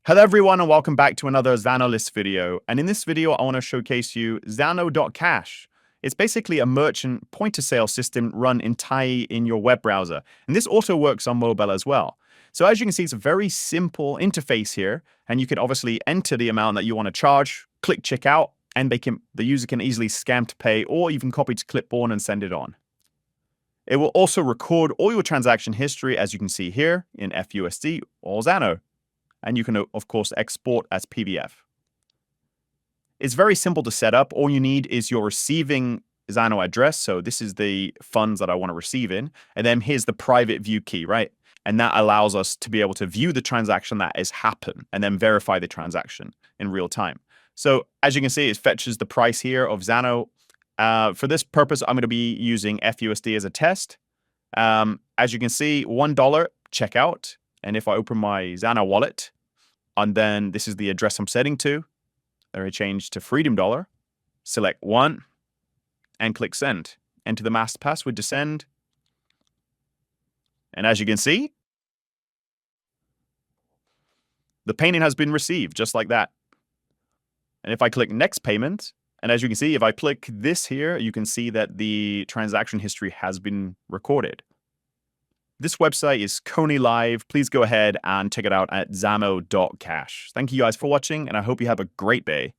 Hello everyone and welcome back to another Zano list video. And in this video, I want to showcase you Zano.cash. It's basically a merchant point-of-sale system run entirely in your web browser. And this also works on mobile as well. So as you can see, it's a very simple interface here. And you can obviously enter the amount that you want to charge, click checkout, and the user can easily scan to pay, or even copy to clipboard and send it on. It will also record all your transaction history, as you can see here, in fUSD or Zano. And you can, of course, export as PDF. It's very simple to set up. All you need is your receiving Zano address. So this is the funds that I want to receive in. And then here's the private view key, right? And that allows us to be able to view the transaction that has happened and then verify the transaction in real time. So as you can see, it fetches the price here of Zano. For this purpose, I'm going to be using fUSD as a test. As you can see, $1 checkout. And if I open my Zano wallet, and then this is the address I'm setting to, I change to Freedom Dollar, select 1, and click send. Enter the master password to send. And as you can see, the payment has been received, just like that. And if I click next payment, and as you can see, if I click this here, you can see that the transaction history has been recorded. This website is currently live. Please go ahead and check it out at Zano.cash. Thank you guys for watching, and I hope you have a great day.